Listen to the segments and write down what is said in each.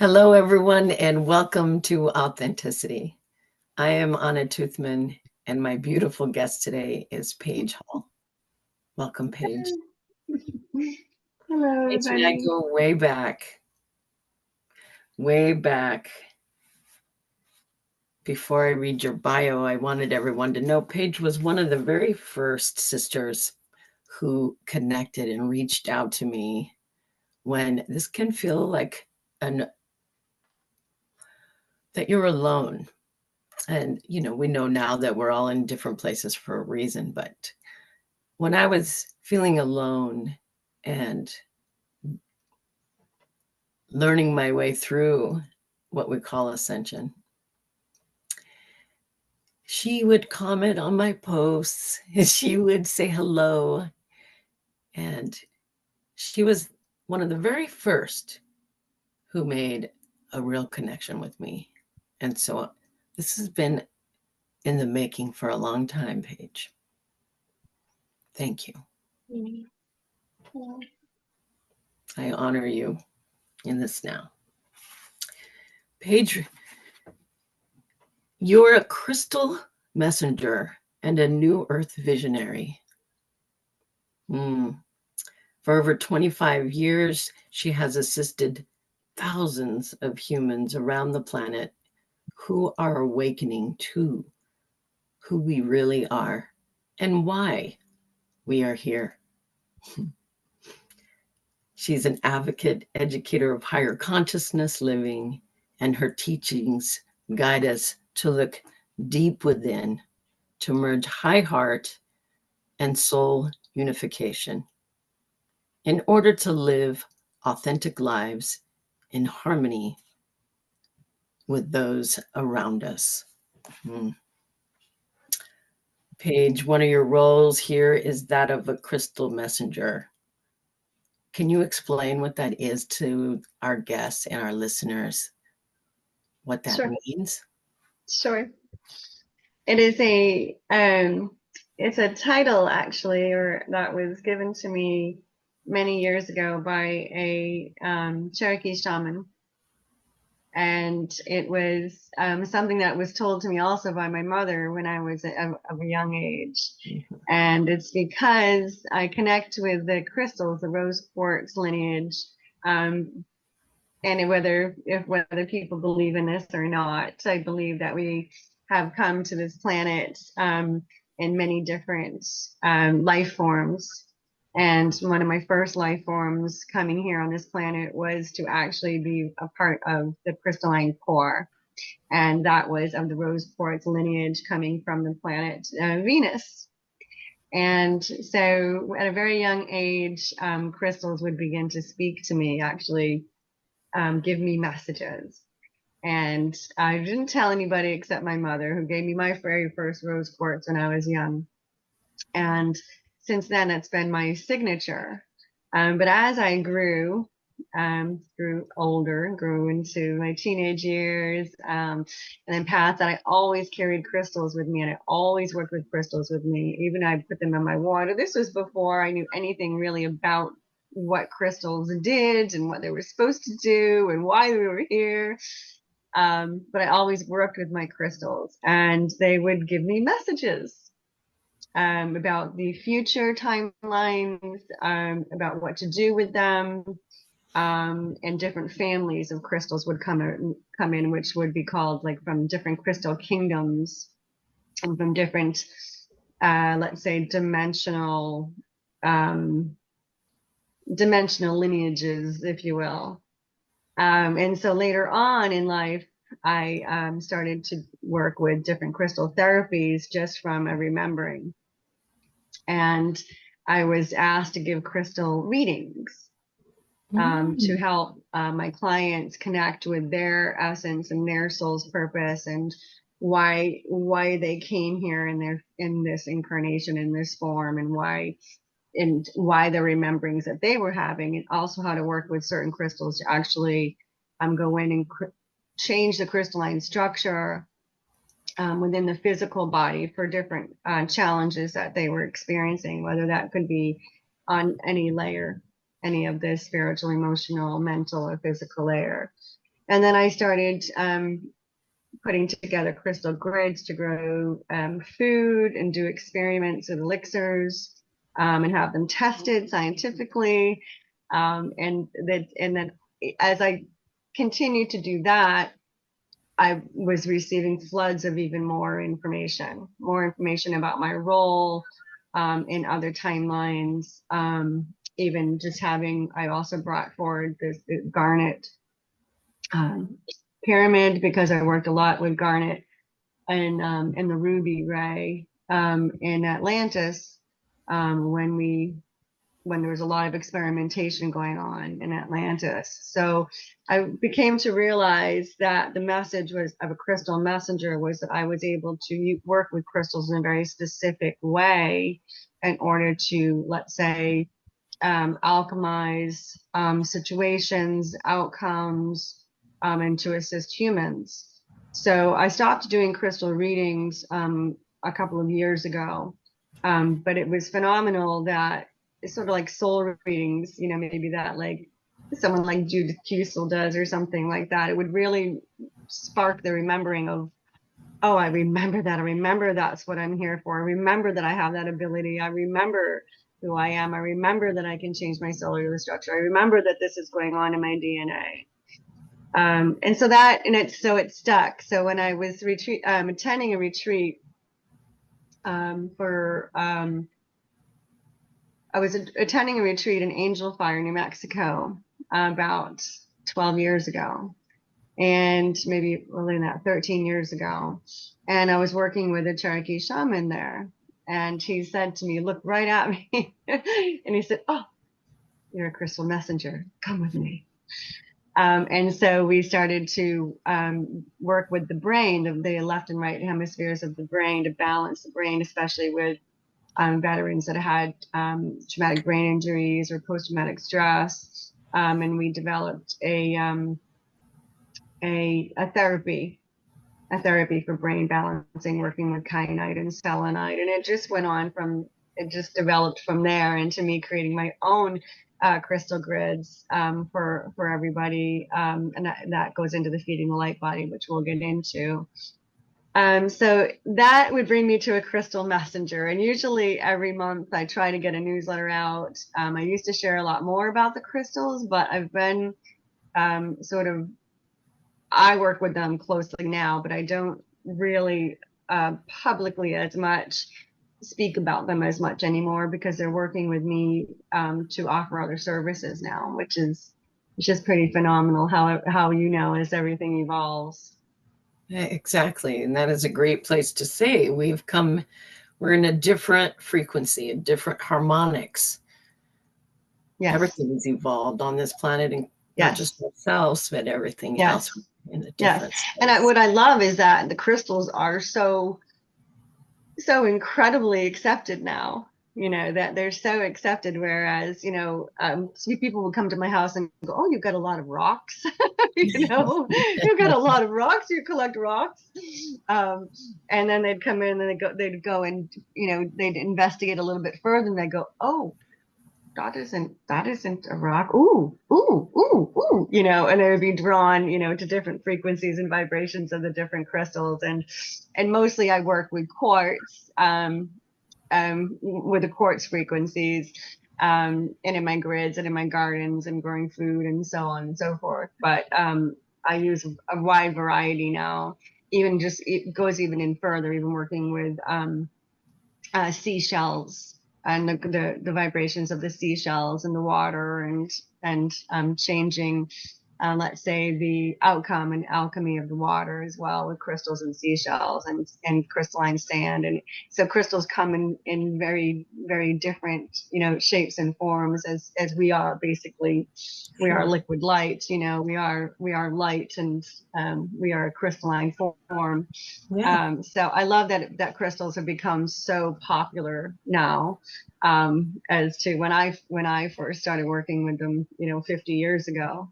Hello, everyone, and welcome to Authenticity. I am Anna Toothman, and my beautiful guest today is Paige Hall. Welcome, Paige. Hello, Paige and I everybody. go way back. Way back. Before I read your bio, I wanted everyone to know Paige was one of the very first sisters who connected and reached out to me when this can feel like that you're alone. And, we know now that we're all in different places for a reason. But when I was feeling alone and learning my way through what we call ascension, she would comment on my posts. She would say hello. And she was one of the very first who made a real connection with me. And so this has been in the making for a long time, Paige. Thank you. Hello. I honor you in this now. Paige, you're a crystal messenger and a new earth visionary. For over 25 years, she has assisted thousands of humans around the planet who are awakening to who we really are and why we are here. She's an advocate, educator of higher consciousness living, and her teachings guide us to look deep within, to merge high heart and soul unification in order to live authentic lives in harmony with those around us. Paige, one of your roles here is that of a crystal messenger. Can you explain what that is to our guests and our listeners? What that means? Sure. It is it's a title actually, or that was given to me many years ago by a Cherokee shaman. And it was something that was told to me also by my mother when I was of a young age. Mm-hmm. And it's because I connect with the crystals, the rose quartz lineage, and whether people believe in this or not, I believe that we have come to this planet in many different life forms. And one of my first life forms coming here on this planet was to actually be a part of the crystalline core. And that was of the rose quartz lineage coming from the planet Venus. And so at a very young age, crystals would begin to speak to me, actually give me messages. And I didn't tell anybody except my mother, who gave me my very first rose quartz when I was young. And since then, it's been my signature. But as I grew older, grew into my teenage years, and then past that, I always carried crystals with me, and I always worked with crystals with me. Even I put them in my water. This was before I knew anything really about what crystals did and what they were supposed to do and why we were here. But I always worked with my crystals, and they would give me messages about the future timelines, about what to do with them, and different families of crystals would come in, which would be called like from different crystal kingdoms and from different, let's say, dimensional lineages, if you will. And so later on in life, I started to work with different crystal therapies just from a remembering. And I was asked to give crystal readings to help my clients connect with their essence and their soul's purpose and why they came here in this incarnation, in this form, and why the rememberings that they were having, and also how to work with certain crystals to actually go in and change the crystalline structure within the physical body for different challenges that they were experiencing, whether that could be on any layer, any of the spiritual, emotional, mental, or physical layer. And then I started putting together crystal grids to grow food and do experiments with elixirs, and have them tested scientifically. And then as I continued to do that, I was receiving floods of even more information about my role in other timelines. Even just having, I also brought forward this garnet pyramid, because I worked a lot with garnet and the ruby ray in Atlantis, when there was a lot of experimentation going on in Atlantis. So I became to realize that the message was of a crystal messenger was that I was able to work with crystals in a very specific way in order to, let's say, alchemize situations, outcomes, and to assist humans. So I stopped doing crystal readings a couple of years ago, but it was phenomenal that it's sort of like soul readings, you know, maybe that like someone like Judith Kusel does or something like that. It would really spark the remembering of, oh, I remember that. I remember that's what I'm here for. I remember that I have that ability. I remember who I am. I remember that I can change my cellular structure. I remember that this is going on in my DNA. And so it stuck. So when I was attending a retreat I was attending a retreat in Angel Fire, New Mexico, about 12 years ago, and maybe really that 13 years ago. And I was working with a Cherokee shaman there, and he said to me, looked right at me, and he said, "Oh, you're a crystal messenger. Come with me." And so we started to work with the brain, the left and right hemispheres of the brain, to balance the brain, especially with veterans that had traumatic brain injuries or post-traumatic stress. And we developed a therapy for brain balancing, working with kyanite and selenite. And it just developed from there into me creating my own crystal grids for everybody. And that goes into the Feeding the Light Body, which we'll get into. So that would bring me to a crystal messenger. And usually every month I try to get a newsletter out. I used to share a lot more about the crystals, but I've been I work with them closely now, but I don't really publicly as much speak about them as much anymore, because they're working with me to offer other services now, which is just pretty phenomenal how as everything evolves. Exactly. And that is a great place to say we're in a different frequency, a different harmonics. Yes. Everything's evolved on this planet, and not just ourselves, but everything else in a different space. And what I love is that the crystals are so incredibly accepted now. That they're so accepted, whereas people will come to my house and go, "Oh, you've got a lot of rocks." You've got a lot of rocks, you collect rocks. And then they'd come in and they'd go and they'd investigate a little bit further, and they go, "Oh, that isn't a rock. Ooh, and they would be drawn to different frequencies and vibrations of the different crystals. And mostly I work with quartz, with the quartz frequencies, and in my grids and in my gardens and growing food and so on and so forth. But I use a wide variety now. It goes even in further, even working with seashells and the vibrations of the seashells and the water, and changing, let's say, the outcome and alchemy of the water as well, with crystals and seashells and crystalline sand. And so crystals come in very, very different, shapes and forms, as we are basically. We are liquid light, we are light, and we are a crystalline form. So I love that crystals have become so popular now, as to when I first started working with them, 50 years ago,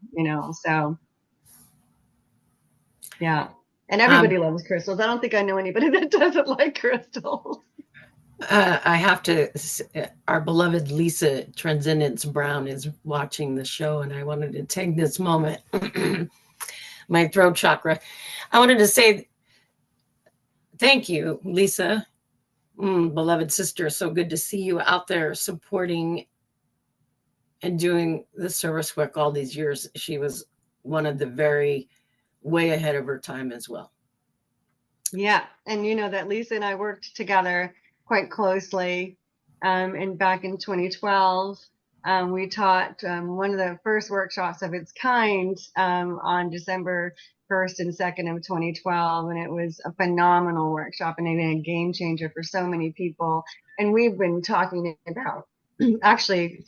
so yeah. And everybody loves crystals. I don't think I know anybody that doesn't like crystals. I have to, our beloved Lisa Transcendence Brown is watching the show, and I wanted to take this moment. my throat chakra. I wanted to say thank you, Lisa, beloved sister. So good to see you out there supporting and doing the service work all these years. She was one of the very way ahead of her time as well. Yeah, and you know that Lisa and I worked together quite closely, and back in 2012, we taught one of the first workshops of its kind on December 1st and 2nd of 2012, and it was a phenomenal workshop and a game changer for so many people. And we've been talking about actually.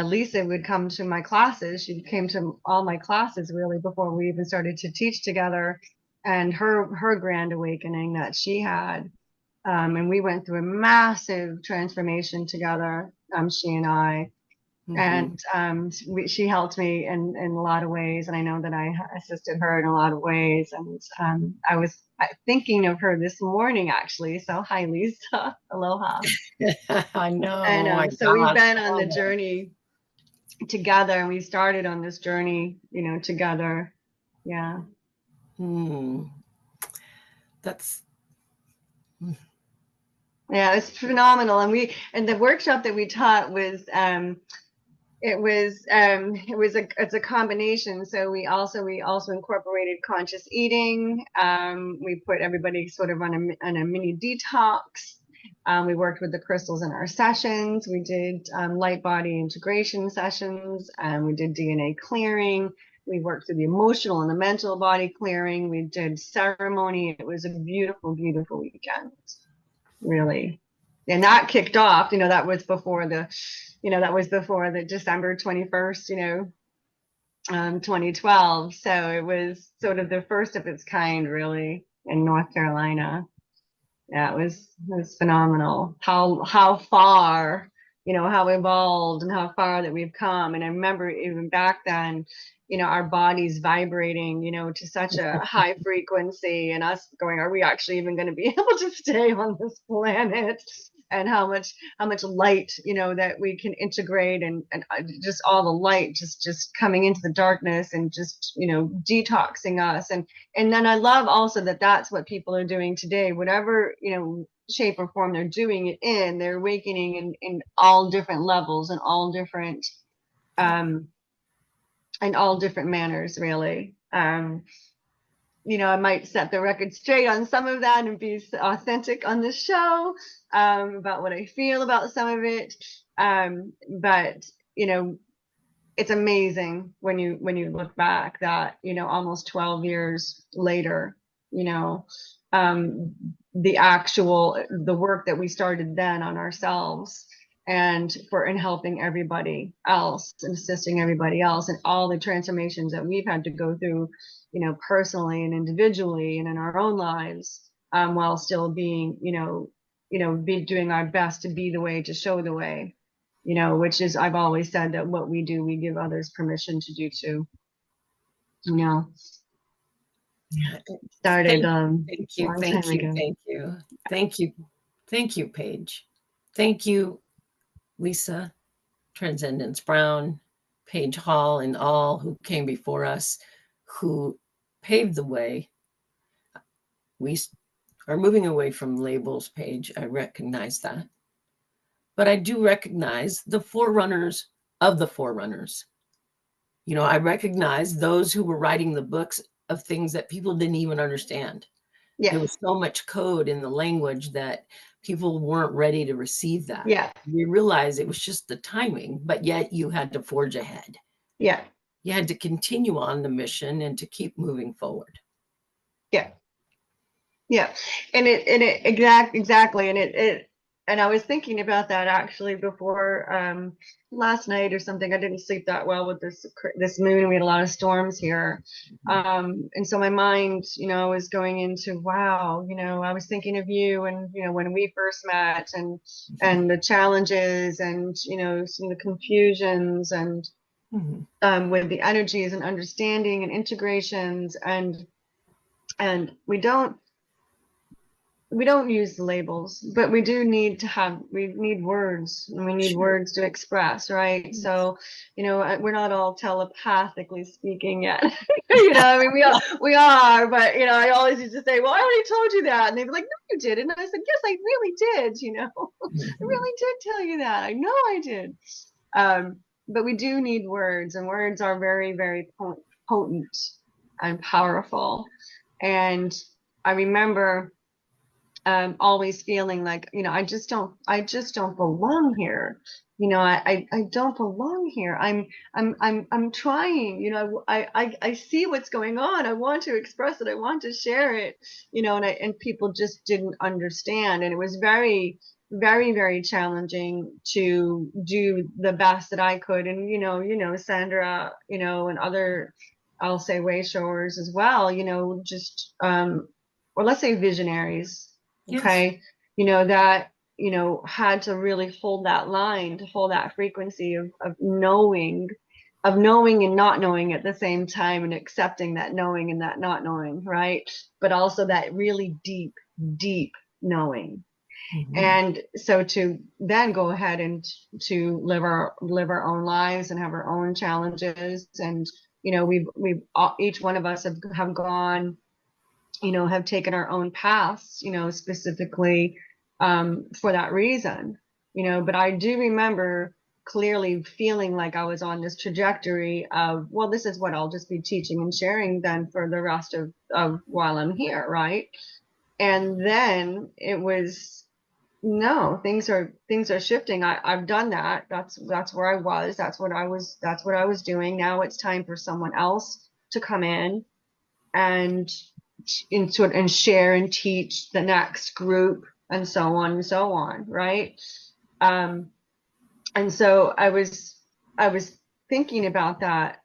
Lisa would come to my classes. She came to all my classes really before we even started to teach together, and her grand awakening that she had. And we went through a massive transformation together, she and I. And she helped me in a lot of ways, and I know that I assisted her in a lot of ways. And I was thinking of her this morning, actually. So hi, Lisa. Aloha. I know. And oh my so we've gosh. been on the journey together, and we started on this journey, you know, together. Yeah. That's Yeah, it's phenomenal. And the workshop that we taught was it's a combination. So we also incorporated conscious eating. We put everybody sort of on a mini detox. We worked with the crystals in our sessions. We did light body integration sessions. We did DNA clearing. We worked through the emotional and the mental body clearing. We did ceremony. It was a beautiful, beautiful weekend, really. And that kicked off, that was before the December 21st, 2012. So it was sort of the first of its kind, really, in North Carolina. Yeah, it was phenomenal. How far, how evolved and how far that we've come. And I remember even back then, our bodies vibrating, to such a high frequency, and us going, are we actually even going to be able to stay on this planet? And how much light, that we can integrate, and just all the light just coming into the darkness and just, detoxing us. And then I love also that that's what people are doing today, whatever, shape or form they're doing it in, they're awakening in all different levels and all different manners, really. I might set the record straight on some of that and be authentic on the show about what I feel about some of it. But it's amazing when you look back that, almost 12 years later, the work that we started then on ourselves and helping everybody else and assisting everybody else, and all the transformations that we've had to go through, personally and individually and in our own lives, while still being, be doing our best to be the way, to show the way, which is, I've always said that what we do, we give others permission to do too. Started thank you, Paige. Thank you, Lisa, Transcendence Brown, Paige Hall, and all who came before us, who paved the way. We are moving away from labels, Paige. I recognize that. But I do recognize the forerunners of the forerunners. I recognize those who were writing the books of things that people didn't even understand. Yeah. There was so much code in the language that people weren't ready to receive that. Yeah. We realized it was just the timing, but yet you had to forge ahead. Yeah. You had to continue on the mission and to keep moving forward. Yeah. Yeah. And exactly. And I was thinking about that actually before last night or something. I didn't sleep that well with this moon. We had a lot of storms here. And so my mind, was going into, wow, I was thinking of you, and, when we first met, and the challenges, and, some of the confusions, and with the energies and understanding and integrations, and we don't we don't use the labels, but we do need to have, we need words, and we need Sure. words to express, right? Yes. So, you know, we're not all telepathically speaking yet. You know, I mean, we are, but you know, I always used to say, well, I already told you that. And they'd be like, no, you didn't. And I said, yes, I really did, you know. I really did tell you that. I know I did. But we do need words, and words are very, very potent and powerful. And I remember always feeling like, you know, I just don't belong here. You know, I don't belong here. I'm trying, you know, I see what's going on. I want to express it. I want to share it, you know, and people just didn't understand. And it was very, very, very challenging to do the best that I could. And, you know, Sandra, you know, and other, I'll say way showers as well, you know, just, or let's say visionaries. Yes. Okay. You know, that, you know, had to really hold that line, to hold that frequency of knowing and not knowing at the same time, and accepting that knowing and that not knowing, right? But also that really deep, deep knowing. And so to then go ahead and to live our own lives and have our own challenges. And, you know, we've each one of us have gone, you know, have taken our own paths, you know, specifically for that reason, you know. But I do remember clearly feeling like I was on this trajectory of, well, this is what I'll just be teaching and sharing then for the rest of while I'm here, right? And then it was, no, things are shifting. I've done that. That's where I was. That's what I was doing. Now it's time for someone else to come in and and share and teach the next group, and so on and so on, right? And so I was thinking about that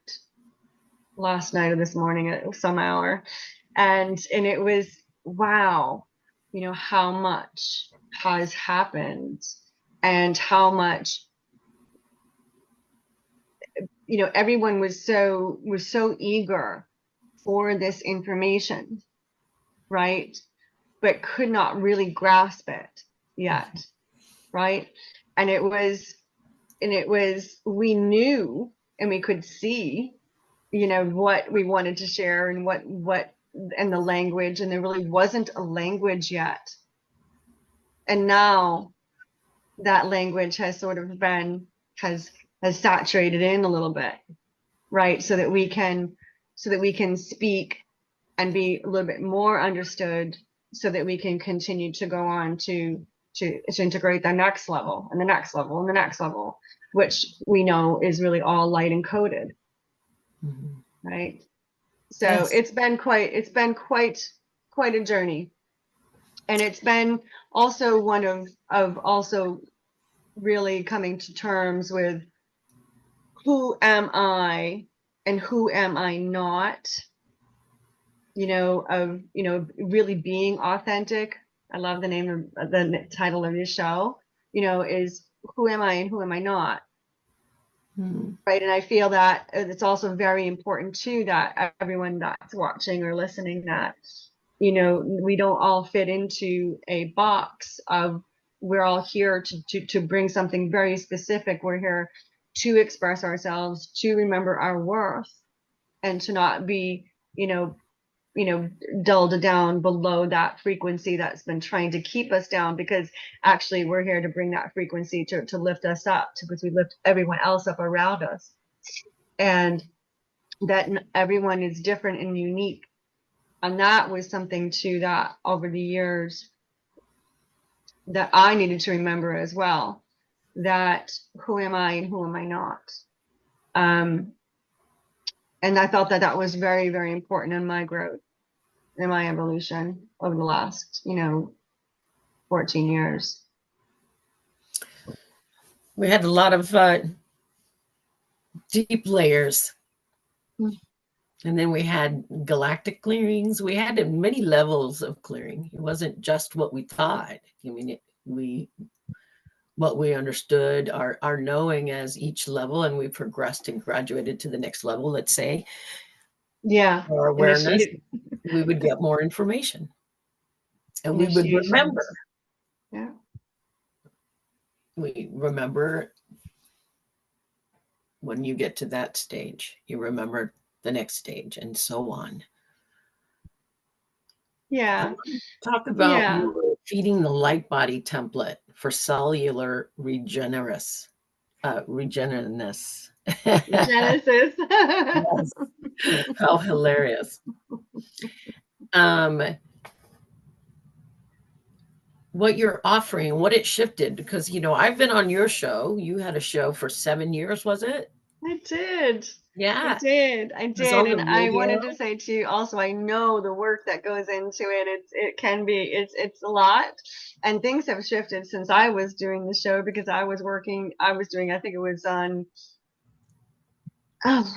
last night or this morning at some hour, and it was, wow, you know, how much has happened, and how much, you know, everyone was so eager for this information, right? But could not really grasp it yet, right? And it was, we knew and we could see, you know, what we wanted to share and what and the language, and there really wasn't a language yet. And now that language has sort of been, has saturated in a little bit, right? So that we can speak and be a little bit more understood, so that we can continue to go on to integrate the next level and the next level and the next level, which we know is really all light encoded, right? So Yes. it's been quite a journey, and it's been also one of also really coming to terms with who am I and who am I not, you know, of, you know, really being authentic. I love the name of the title of your show, you know, is who am I and who am I not? Right. And I feel that it's also very important too, that everyone that's watching or listening, that, you know, we don't all fit into a box of, we're all here to bring something very specific. We're here to express ourselves, to remember our worth, and to not be, you know, dulled down below that frequency that's been trying to keep us down, because actually we're here to bring that frequency to lift us up, because we lift everyone else up around us. And that everyone is different and unique. And that was something too, that over the years that I needed to remember as well, that who am I and who am I not? And I felt that that was very, very important in my growth, in my evolution over the last, you know, 14 years. We had a lot of deep layers. And then we had galactic clearings. We had many levels of clearing. It wasn't just what we thought. I mean, what we understood, our knowing as each level, and we progressed and graduated to the next level, let's say. Yeah. Our awareness, we would get more information. And we would remember. Initiations. Yeah. We remember when you get to that stage, you remember the next stage and so on. Yeah. Talk about Yeah. feeding the light body template for cellular regenesis. Regenesis. Genesis. Yes. How hilarious. What you're offering, what it shifted, because, you know, I've been on your show. You had a show for 7 years, was it? I did. I Yeah. did. I It was did. on the And I radio. wanted to say too, also, I know the work that goes into it. It can be, it's a lot. And things have shifted since I was doing the show because I was doing, I think it was on, oh,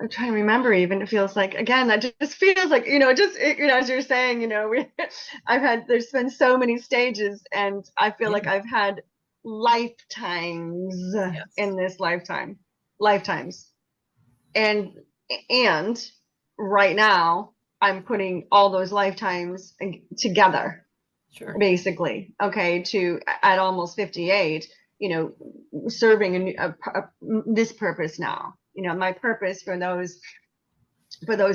I'm trying to remember even. It feels like, again, that just feels like, as you're saying, there's been so many stages and I feel like I've had lifetimes Yes. in this lifetimes. And, and right now I'm putting all those lifetimes together, Sure. basically. Okay. At almost 58, serving this purpose now. My purpose for those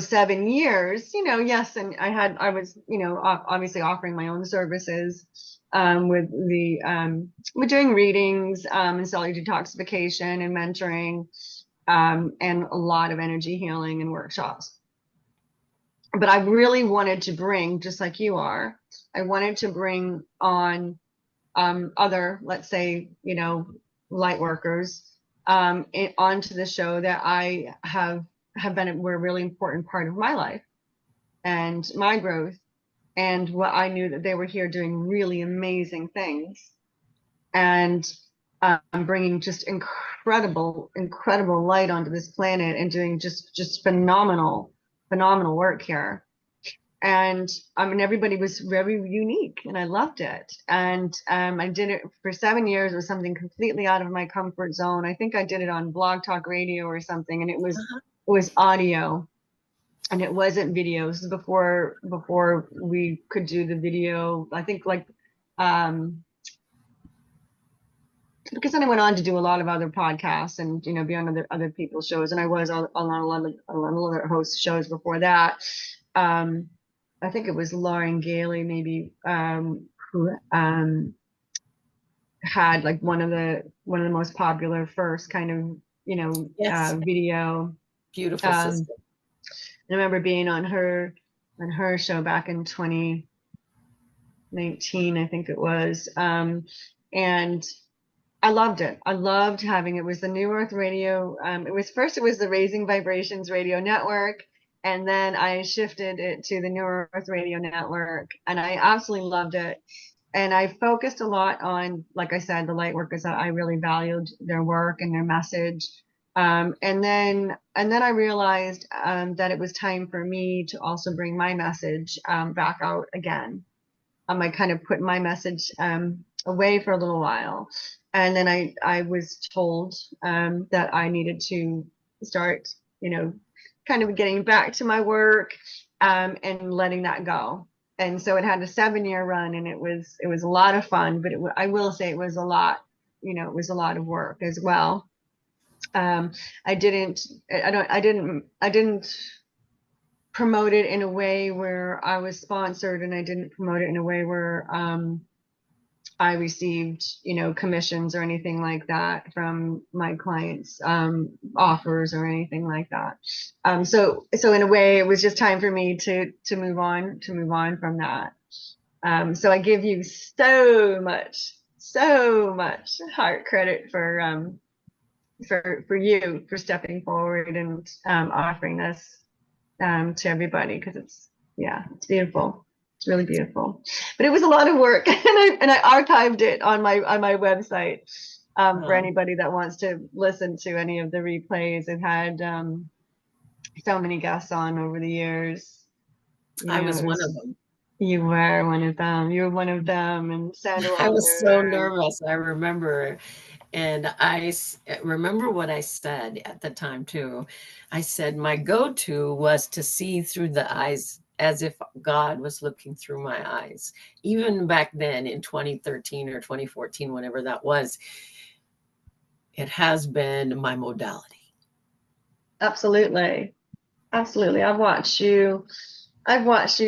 7 years, yes. And I was, obviously offering my own services, with doing readings, and cellular detoxification and mentoring, and a lot of energy healing and workshops. But I really wanted to bring, just like you are, I wanted to bring on, other, let's say, light workers, onto the show that I were a really important part of my life and my growth, and what I knew that they were here doing really amazing things, and bringing just incredible light onto this planet and doing just phenomenal work here. And I mean, everybody was very unique and I loved it. And I did it for 7 years. It was something completely out of my comfort zone. I think I did it on Blog Talk Radio or something, and it was audio and it wasn't video. This is before we could do the video. I think because then I went on to do a lot of other podcasts and be on other people's shows, and I was on a lot of other host shows before that. I think it was Lauren Gailey, maybe, who had like one of the most popular first kind of Yes. video. Beautiful system. I remember being on her show back in 2019, I think it was, and I loved it. I loved having it. Was the New Earth Radio. It was the Raising Vibrations Radio Network, and then I shifted it to the New Earth Radio Network, and I absolutely loved it. And I focused a lot on, like I said, the light workers. That I really valued their work and their message. And then I realized that it was time for me to also bring my message back out again. I kind of put my message away for a little while. And then I was told that I needed to start, kind of getting back to my work, and letting that go. And so it had a 7-year run, and it was a lot of fun, but I will say it was a lot, it was a lot of work as well. I didn't promote it in a way where I was sponsored, and I didn't promote it in a way where I received, commissions or anything like that from my clients, offers or anything like that. So in a way, it was just time for me to move on from that. So I give you so much heart credit for you for stepping forward and offering this to everybody, because it's beautiful. It's really beautiful, but it was a lot of work, and I archived it on my website, for anybody that wants to listen to any of the replays. It had so many guests on over the years. I was one of them. You were one of them. You were one of them, and Sandra. I was so nervous. I remember. And I remember what I said at the time too. I said my go-to was to see through the eyes as if God was looking through my eyes. Even back then in 2013 or 2014, whenever that was, it has been my modality. Absolutely. Absolutely. I've watched you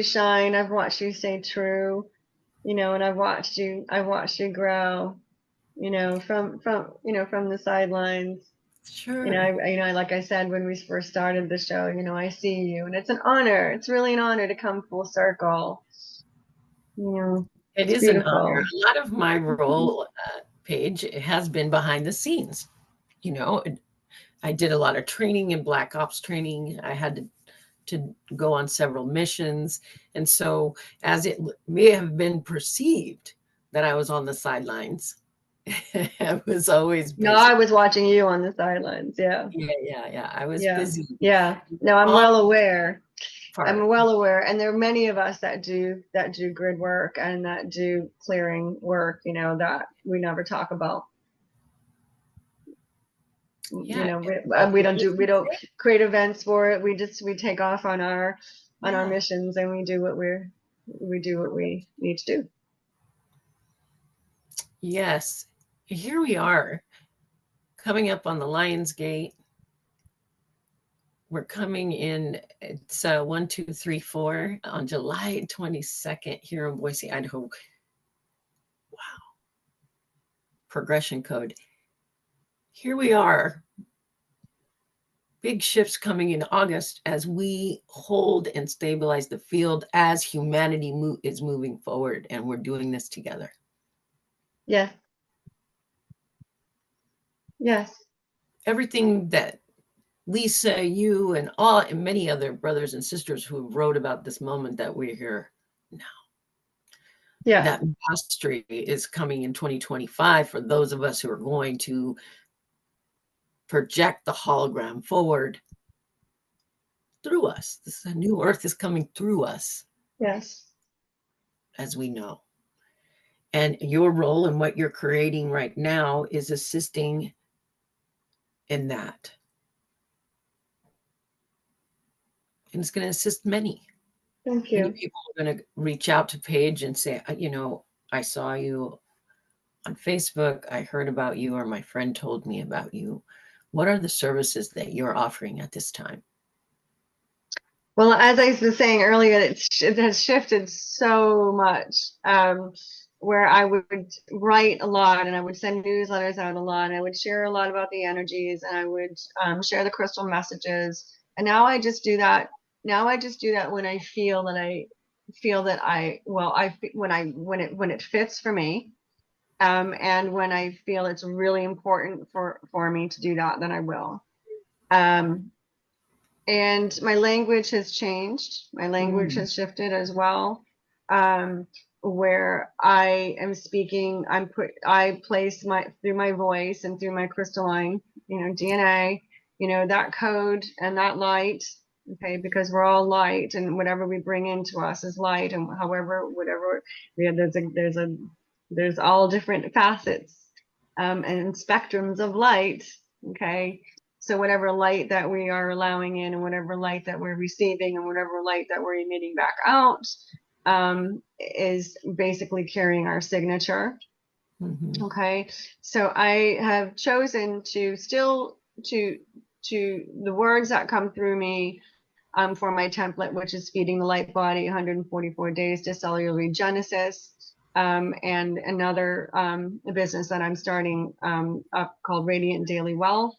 shine. I've watched you stay true, and I've watched you grow, from the sidelines. Sure. Like I said, when we first started the show, I see you, and it's an honor. It's really an honor to come full circle. It It's is an honor. beautiful. A lot of my role, Paige, has been behind the scenes. You know, I did a lot of training and Black Ops training. I had to go on several missions. And so, as it may have been perceived that I was on the sidelines, I was always No, busy. I was watching you on the sidelines. Yeah. Yeah. I was Yeah. busy. Yeah. No, I'm All well aware. I'm part. well aware, and there are many of us that do grid work and that do clearing work, that we never talk about. Yeah. We don't create events for it. We take off on our missions, and we do what we need to do. Yes. Here we are coming up on the Lions Gate. We're coming in. It's 1, 2, 3, 4 on July 22nd here in Boise, Idaho. Wow. Progression code. Here we are. Big shifts coming in August as we hold and stabilize the field as humanity is moving forward, and we're doing this together. Yeah. Yes. Everything that Lisa, you, and many other brothers and sisters who wrote about this moment that we're here now. Yeah. That mastery is coming in 2025 for those of us who are going to project the hologram forward through us. This is a new earth is coming through us. Yes. As we know. And your role in what you're creating right now is assisting in that. And it's going to assist many. Thank you. Many people are going to reach out to Paige and say, I saw you on Facebook. I heard about you, or my friend told me about you. What are the services that you're offering at this time? Well, as I was saying earlier, it has shifted so much. Where I would write a lot, and I would send newsletters out a lot, and I would share a lot about the energies, and I would share the crystal messages. And now I just do that. Now I just do that when I feel that when it fits for me, and when I feel it's really important for me to do that, then I will. And my language has changed. My language has shifted as well. Where I am speaking, I place through my voice and through my crystalline, DNA, that code and that light. Okay, because we're all light, and whatever we bring into us is light, and whatever there's all different facets and spectrums of light. Okay, so whatever light that we are allowing in, and whatever light that we're receiving, and whatever light that we're emitting back out, is basically carrying our signature. Mm-hmm. Okay, so I have chosen to the words that come through me for my template, which is Feeding the Light Body, 144 Days to Cellular Regenesis. And another business that I'm starting up called Radiant Daily Wealth.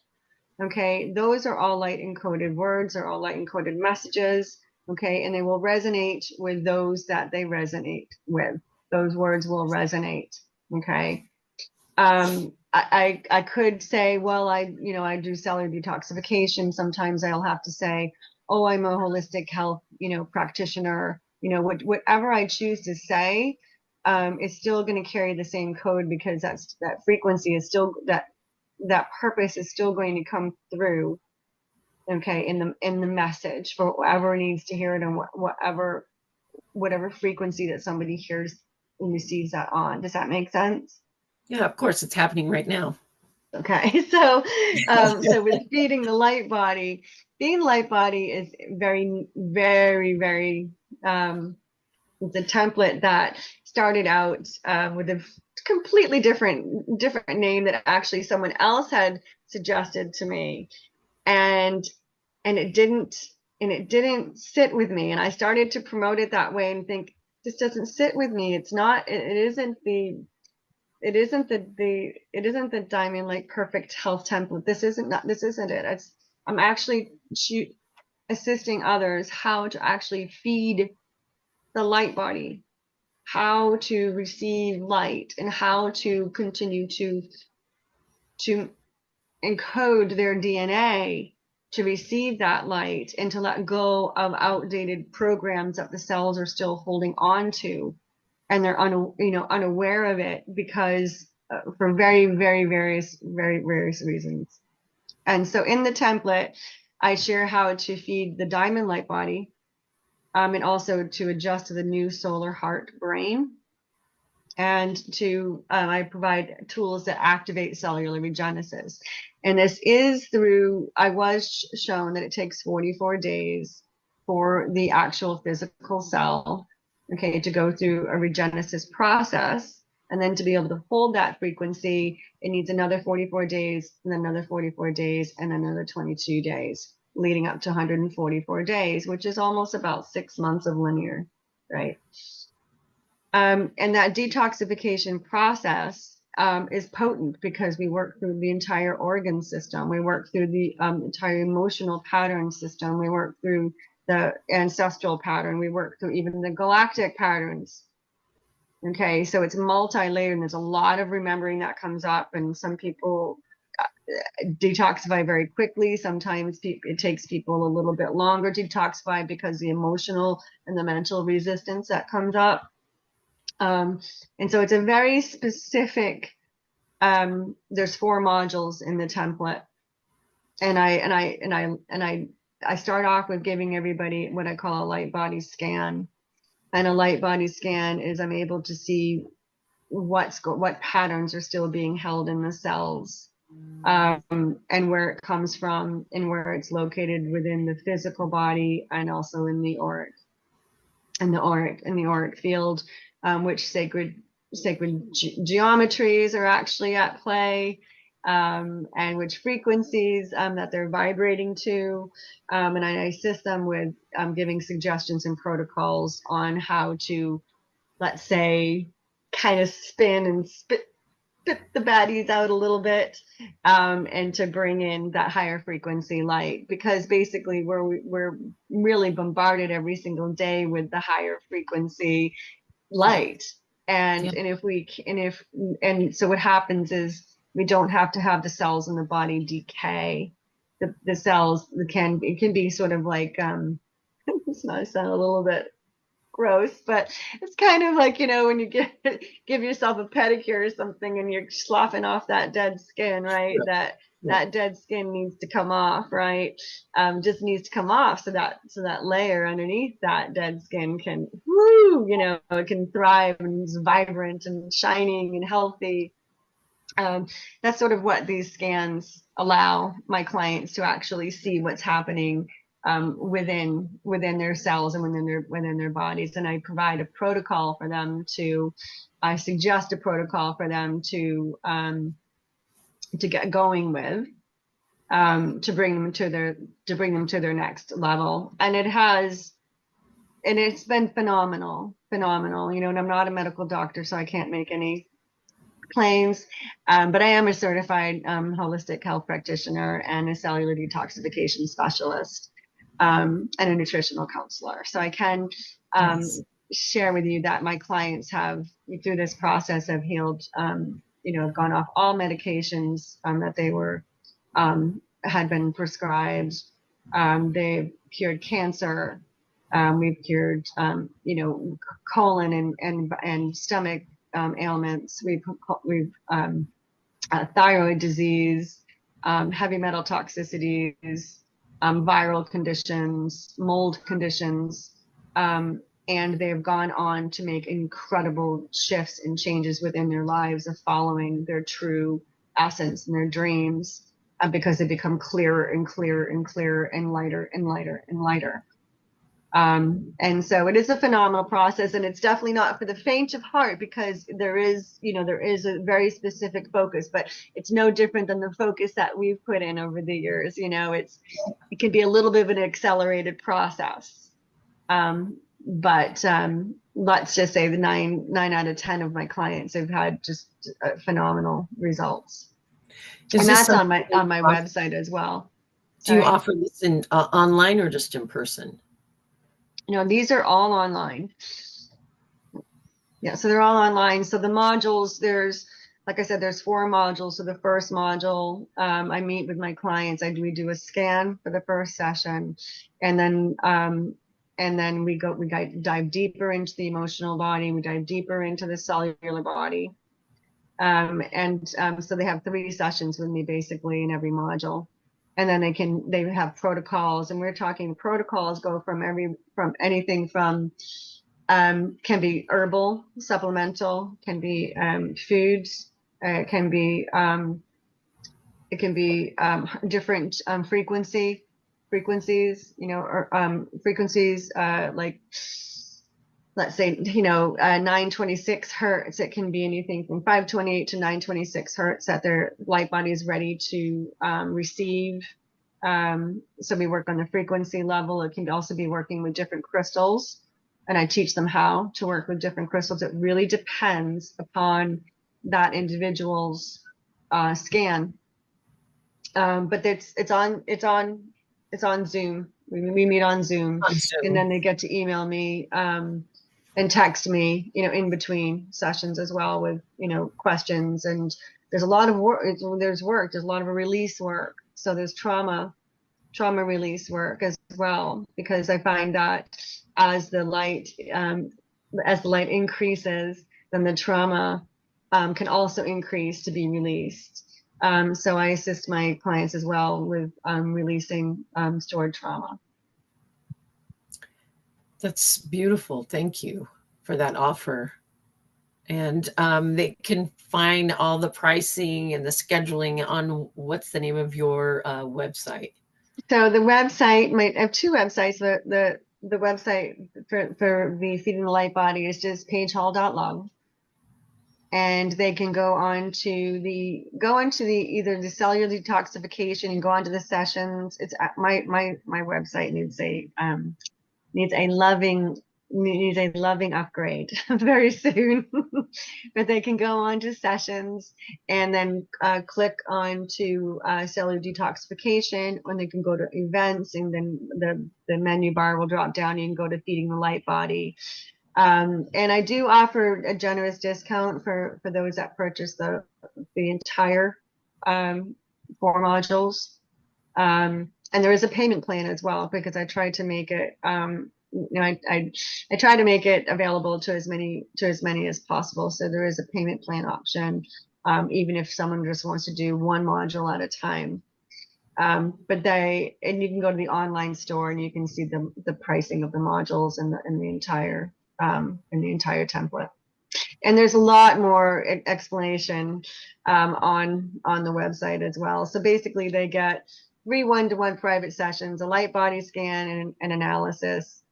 Okay, those are all light encoded words, are all light encoded messages. Okay, and they will resonate with those that they resonate with. Those words will resonate. Okay. I could say, well, I do cellular detoxification. Sometimes I'll have to say, oh, I'm a holistic health, practitioner. Whatever I choose to say, is still going to carry the same code, because that frequency is still that purpose is still going to come through. Okay, in the message for whoever needs to hear it, and whatever frequency that somebody hears and receives that on. Does that make sense? Yeah, of course, it's happening right now. Okay, so with feeding the light body is very, very, very It's a template that started out with a completely different name that actually someone else had suggested to me, and it didn't sit with me, and I started to promote it that way and think, this doesn't sit with me. It's not, it isn't the diamond like perfect health template. This isn't it. I'm actually assisting others how to actually feed the light body, how to receive light, and how to continue to encode their DNA to receive that light, and to let go of outdated programs that the cells are still holding on to, and they're unaware of it, because for very various reasons. And so in the template, I share how to feed the diamond light body, and also to adjust to the new solar heart brain, and to I provide tools that activate cellular regenesis. And this is through, I was shown that it takes 44 days for the actual physical cell, okay, to go through a regenesis process. And then to be able to hold that frequency, it needs another 44 days, and then another 44 days, and another 22 days, leading up to 144 days, which is almost about 6 months of linear, right? And that detoxification process is potent, because we work through the entire organ system. We work through the entire emotional pattern system. We work through the ancestral pattern. We work through even the galactic patterns. Okay, so it's multi-layered, and there's a lot of remembering that comes up, and some people detoxify very quickly. Sometimes it takes people a little bit longer to detoxify because the emotional and the mental resistance that comes up. And so it's a very specific, there's 4 modules in the template. And I start off with giving everybody what I call a light body scan. And a light body scan is, I'm able to see what patterns are still being held in the cells, and where it comes from, and where it's located within the physical body, and also in the auric, field, which sacred geometries are actually at play, and which frequencies that they're vibrating to, and I assist them with giving suggestions and protocols on how to, let's say, kind of spin and spit the baddies out a little bit, and to bring in that higher frequency light, because basically we're really bombarded every single day with the higher frequency light. And so what happens is, we don't have to have the cells in the body decay. The cells it can be sort of like this might sound a little bit gross, but it's kind of like, when you give yourself a pedicure or something, and you're sloughing off that dead skin, right? That dead skin needs to come off, right? Just needs to come off, so that layer underneath that dead skin can, it can thrive, and is vibrant and shining and healthy. That's sort of what these scans allow my clients to actually see what's happening within their cells and within their bodies. And I provide a protocol for them I suggest a protocol for them to get going with, to bring them to their next level. And it's been phenomenal. And I'm not a medical doctor, so I can't make any claims, but I am a certified holistic health practitioner, and a cellular detoxification specialist, and a nutritional counselor. So I can share with you that my clients have, through this process, have healed, have gone off all medications that they had been prescribed. They've cured cancer. We've cured, colon and stomach ailments. We've thyroid disease, heavy metal toxicities, viral conditions, mold conditions, and they've gone on to make incredible shifts and changes within their lives of following their true essence and their dreams, because they become clearer and clearer and clearer, and lighter and lighter and lighter. And so it is a phenomenal process, and it's definitely not for the faint of heart, because there is, there is a very specific focus, but it's no different than the focus that we've put in over the years. It can be a little bit of an accelerated process. But let's just say the nine out of 10 of my clients have had just phenomenal results. And that's on my website as well. Do you offer this in online or just in person? These are all online. Yeah, so they're all online. So the modules, like I said, there's 4 modules. So the first module, I meet with my clients. We do a scan for the first session, and then we dive deeper into the emotional body. We dive deeper into the cellular body. So they have 3 sessions with me basically in every module. And then they have protocols, and we're talking protocols go from anything from can be herbal, supplemental, can be foods, it can be different frequencies, or frequencies like, let's say, 926 hertz. It can be anything from 528 to 926 hertz that their light body is ready to receive. So we work on the frequency level. It can also be working with different crystals, and I teach them how to work with different crystals. It really depends upon that individual's scan. But it's on Zoom. We meet on Zoom, and then they get to email me and text me, in between sessions as well with, questions. And there's a lot of work. There's a lot of release work. So there's trauma release work as well, because I find that as the light increases, then the trauma can also increase to be released. So I assist my clients as well with releasing stored trauma. That's beautiful. Thank you for that offer. And they can find all the pricing and the scheduling on, what's the name of your website? So the website, I have 2 websites. The website for the Feeding the Light Body is just paigehall.love. And they can go on to either the cellular detoxification and go on to the sessions. It's my website needs a loving upgrade very soon. But they can go on to sessions and then click on to cellular detoxification, and they can go to events, and then the menu bar will drop down. You can go to Feeding the Light Body. And I do offer a generous discount for those that purchase the entire 4 modules. And there is a payment plan as well, because I try to make it, I try to make it available to as many as possible. So there is a payment plan option, even if someone just wants to do 1 module at a time. But you can go to the online store and you can see the pricing of the modules and the entire template. And there's a lot more explanation on the website as well. So basically they get 3 1-to-1 private sessions, a light body scan, and an analysis.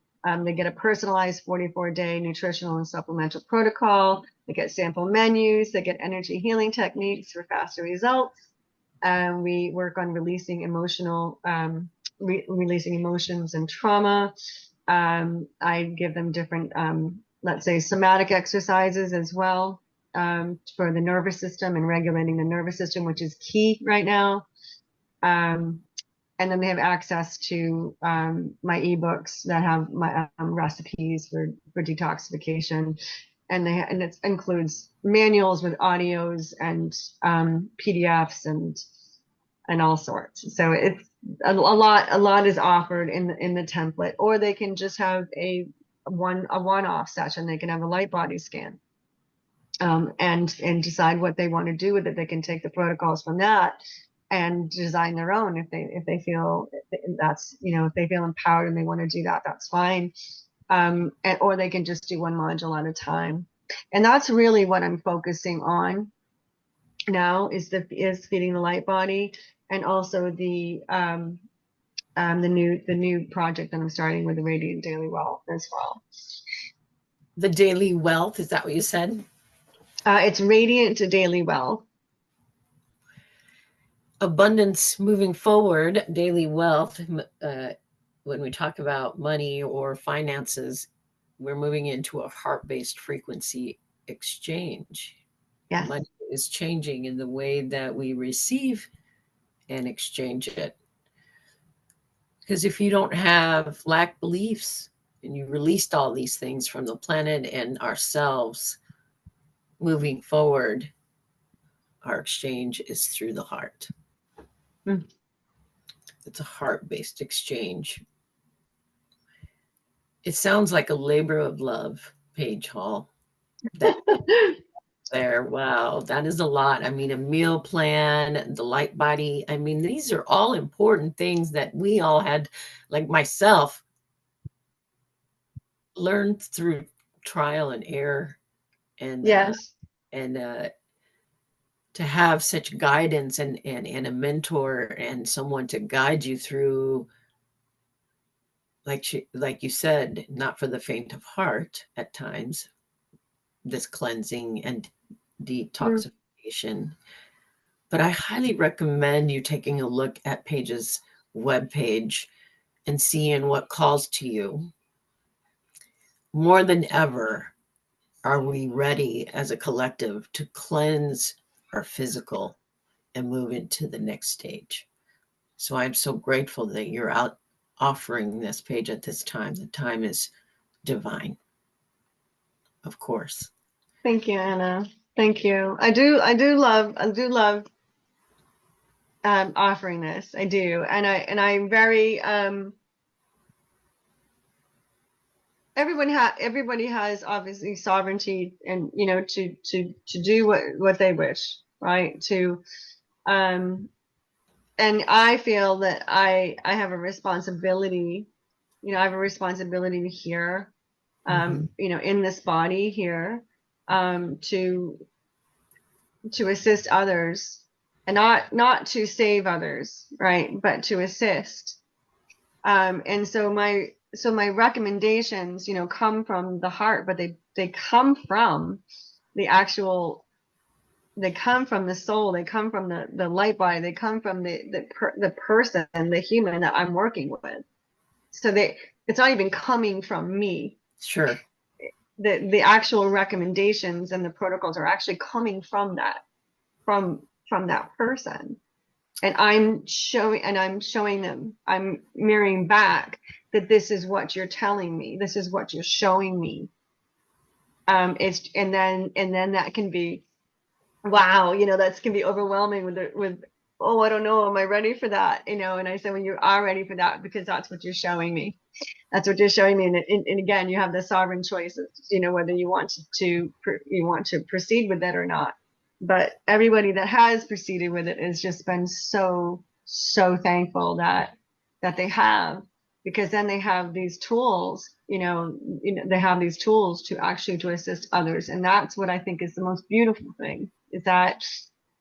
They get a personalized 44-day nutritional and supplemental protocol. They get sample menus. They get energy healing techniques for faster results. We work on releasing emotions and trauma. I give them different, let's say, somatic exercises as well, for the nervous system and regulating the nervous system, which is key right now. And then they have access to my ebooks that have my recipes for detoxification, and it includes manuals with audios and PDFs and all sorts. So it's a lot is offered in the template, or they can just have a one-off session. They can have a light body scan, and decide what they want to do with it. They can take the protocols from that and design their own if they feel that's, if they feel empowered and they want to do that, that's fine. Or they can just do 1 module at a time. And that's really what I'm focusing on now, is Feeding the Light Body, and also the the new project that I'm starting with the Radiant Daily Wealth as well. The daily wealth, is that what you said? It's Radiant Daily Wealth. Abundance moving forward, daily wealth. When we talk about money or finances, we're moving into a heart-based frequency exchange. Yes. Money is changing in the way that we receive and exchange it. Because if you don't have lack beliefs and you released all these things from the planet and ourselves, moving forward, our exchange is through the heart. Mm. It's a heart-based exchange. It sounds like a labor of love, Paige Hall. That there, wow, that is a lot. I mean, a meal plan, the light body. I mean, these are all important things that we all had, like myself, learned through trial and error, and Yes. To have such guidance and a mentor and someone to guide you through, like you said, not for the faint of heart at times, this cleansing and detoxification. But I highly recommend you taking a look at Paige's webpage and seeing what calls to you. More than ever, are we ready as a collective to cleanse our physical and move into the next stage? So I'm so grateful that you're out offering this, Paige, at this time. The time is divine, of course. Thank you, Anna. Thank you. I do love offering this. I do. And I'm very, everybody has obviously sovereignty and, you know, to do what they wish, right? And I feel that I have a responsibility, you know, I have a responsibility here, you know, in this body here, to assist others, and not to save others, right, but to assist. And so my recommendations, you know, come from the heart, but they come from the actual, they come from the soul, they come from the light body, they come from the person, the human that I'm working with. So it's not even coming from me. Sure. The actual recommendations and the protocols are actually coming from that person. And I'm showing them, I'm mirroring back that this is what you're telling me, this is what you're showing me. And then that can be, wow, you know, that can be overwhelming with, oh, I don't know, am I ready for that? You know, and I said, when you are ready for that, because that's what you're showing me. That's what you're showing me. And again, you have the sovereign choice, you know, whether you want to proceed with it or not. But everybody that has proceeded with it has just been so thankful that they have, because then they have these tools, you know, they have these tools to actually to assist others. And that's what I think is the most beautiful thing, is that,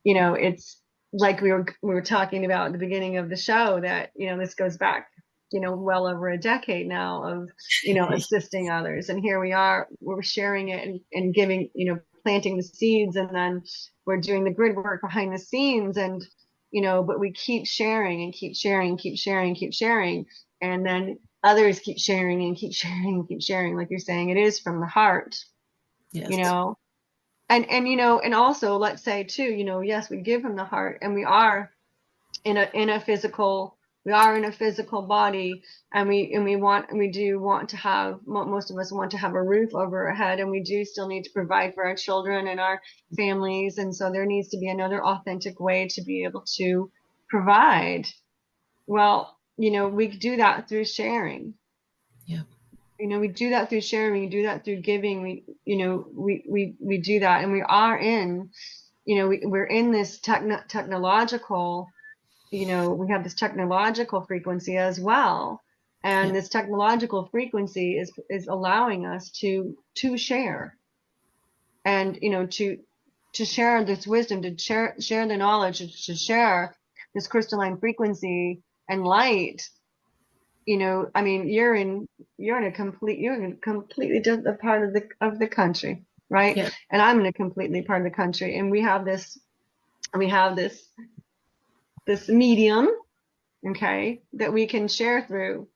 you know, it's like we were talking about at the beginning of the show, that, you know, this goes back, you know, well over a decade now of, you know, assisting others. And here we are, we're sharing it and giving, you know, planting the seeds, and then we're doing the grid work behind the scenes. And, you know, but we keep sharing and keep sharing and keep sharing and keep sharing. And then others keep sharing and keep sharing and keep sharing. Like you're saying, it is from the heart, Yes. You know, and, you know, and also let's say too, you know, yes, we give from the heart, and we are in a physical, we are in a physical body, and we do want to have, most of us want to have a roof over our head, and we do still need to provide for our children and our families. And so there needs to be another authentic way to be able to provide. Well, you know, we do that through sharing. Yeah. You know, we do that through sharing, we do that through giving, we do that. And we are in, you know, we're in this technological, you know, we have this technological frequency as well. And Yeah. this technological frequency is allowing us to share, and, you know, to share this wisdom, to share the knowledge, to share this crystalline frequency and light, you know, I mean, you're in a completely different part of the country, right? Yeah. And I'm in a completely part of the country, and we have this medium, okay, that we can share through.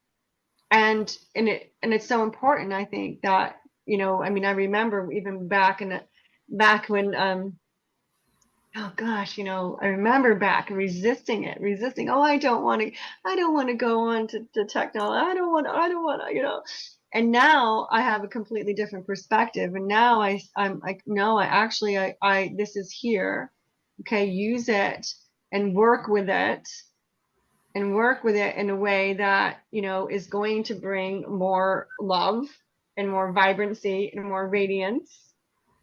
And it's so important, I think, that, you know, I mean, I remember even back when oh gosh, you know, I remember back resisting. Oh, I don't want to go on to technology. I don't want to, you know. And now I have a completely different perspective. And now I'm like, no, this is here. Okay, use it and work with it in a way that, you know, is going to bring more love and more vibrancy and more radiance,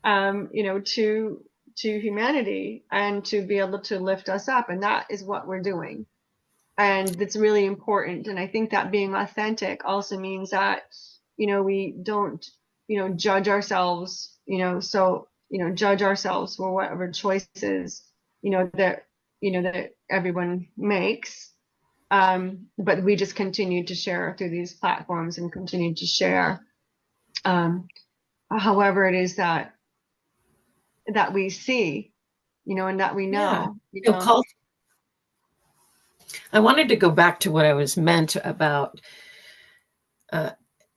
you know, to humanity, and to be able to lift us up. And that is what we're doing. And it's really important. And I think that being authentic also means that, you know, we don't, you know, judge ourselves, you know, so, you know, judge ourselves for whatever choices, you know, that everyone makes. But we just continue to share through these platforms and continue to share, um, however it is that we see, you know, and that we Yeah. know, you Feel know. called. I wanted to go back to what I was meant about uh,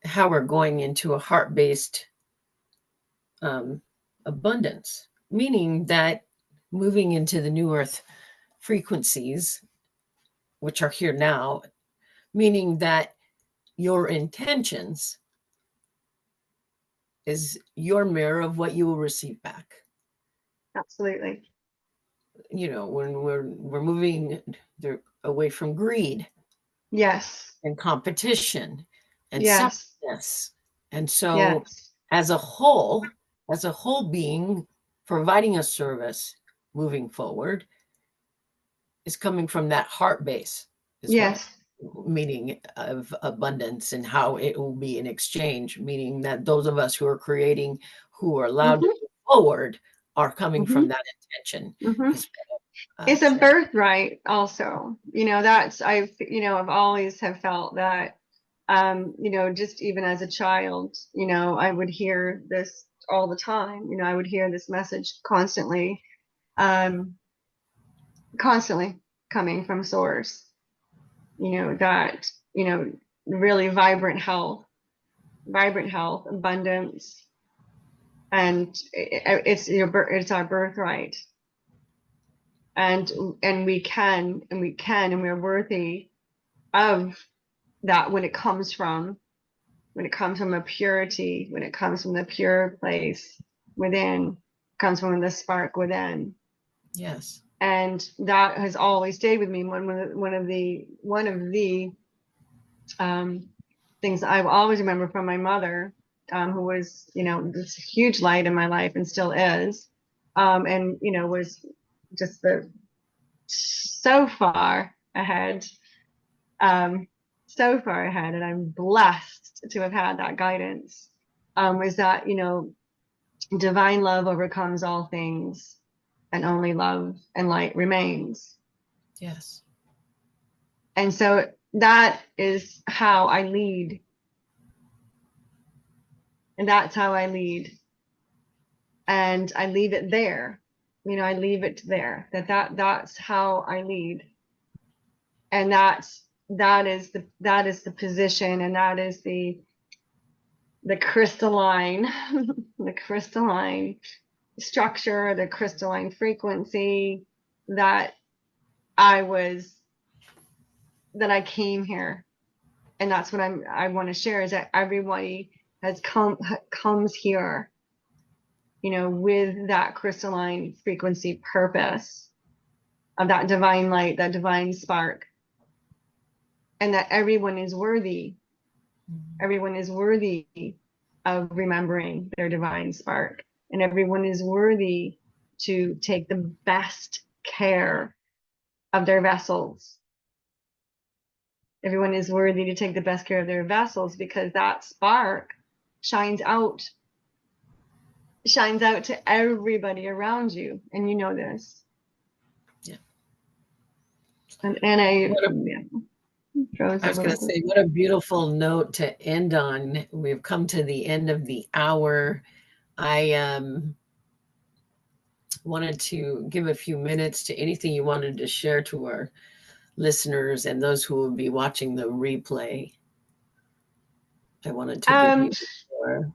how we're going into a heart-based um, abundance, meaning that moving into the new earth frequencies, which are here now, meaning that your intentions is your mirror of what you will receive back. Absolutely. You know, when we're moving away from greed Yes. and competition and Yes. separateness. And so Yes. as a whole being, providing a service moving forward is coming from that heart base, is what Yes. meaning of abundance, and how it will be an exchange, meaning that those of us who are creating, who are allowed to Mm-hmm. move forward, are coming Mm-hmm. from that intention. Mm-hmm. Is It's a shared. birthright also. You know, I've always have felt that, you know, just even as a child, you know, I would hear this all the time. You know, I would hear this message constantly, um, constantly coming from source, you know, that, you know, really vibrant health, abundance, and it's our birthright. And and we're worthy of that when it comes from a purity, when it comes from the pure place within, comes from the spark within. Yes. And that has always stayed with me. One of the things I've always remembered from my mother, who was, you know, this huge light in my life and still is, and, you know, was just so far ahead, um, so far ahead, and I'm blessed to have had that guidance. Is that, you know, divine love overcomes all things, and only love and light remains. Yes. And so that is how I lead, and that's how I lead, and I leave it there. You know, I leave it there. That's how I lead, and that is the position, and that is the crystalline the crystalline structure, the crystalline frequency that I was that I came here. And that's what I want to share, is that everybody comes here, you know, with that crystalline frequency purpose of that divine light, that divine spark, and that everyone is worthy. Everyone is worthy of remembering their divine spark, and everyone is worthy to take the best care of their vessels. Everyone is worthy to take the best care of their vessels, because that spark shines out to everybody around you, and you know this. Yeah. And I What a, yeah. Froze I a was going little to say, bit. what a beautiful note to end on. We've come to the end of the hour. I wanted to give a few minutes to anything you wanted to share to our listeners and those who will be watching the replay. I wanted to give Um, you more.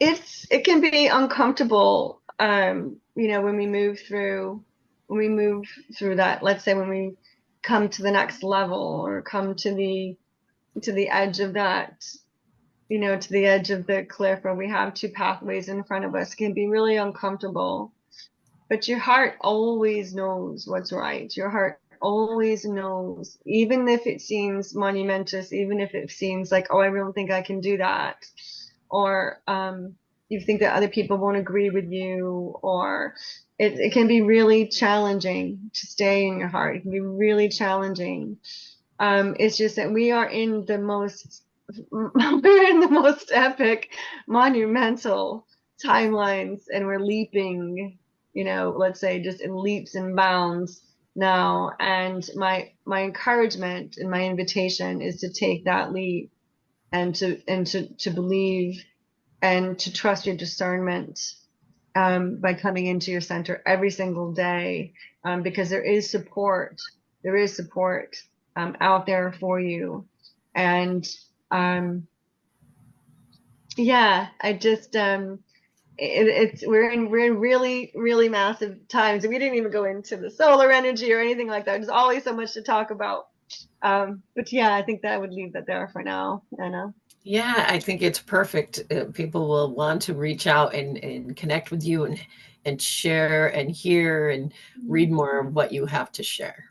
it can be uncomfortable, you know, when we move through that. Let's say when we come to the next level or come to the edge of that, you know, to the edge of the cliff where we have two pathways in front of us. It can be really uncomfortable. But your heart always knows what's right. Your heart always knows, even if it seems monumentous, even if it seems like, oh, I don't think I can do that, or you think that other people won't agree with you, or it can be really challenging to stay in your heart. It can be really challenging. It's just that we are in the most we're in the most epic, monumental timelines, and we're leaping, you know, let's say just in leaps and bounds now. And my encouragement and my invitation is to take that leap and to believe and to trust your discernment, by coming into your center every single day, because there is support. There is support out there for you. And yeah, I just it's we're in really really massive times. We didn't even go into the solar energy or anything like that. There's always so much to talk about. But yeah, I think that I would leave that there for now, Anna. Yeah, I think it's perfect. People will want to reach out and connect with you and share and hear and read more of what you have to share.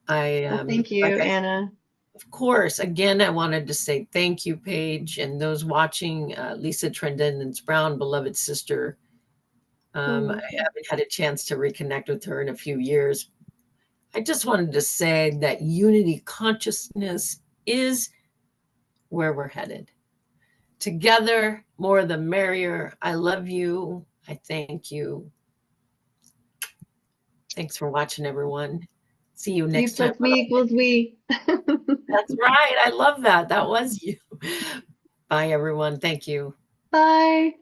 I Well, thank you, like I Anna. Of course, again, I wanted to say thank you, Paige, and those watching, Lisa Trendendance Brown, beloved sister. I Mm. haven't had a chance to reconnect with her in a few years. I just wanted to say that unity consciousness is where we're headed. Together, more the merrier. I love you. I thank you. Thanks for watching, everyone. See you You next time. plus me equals we. That's right. I love that. That was you. Bye, everyone. Thank you. Bye.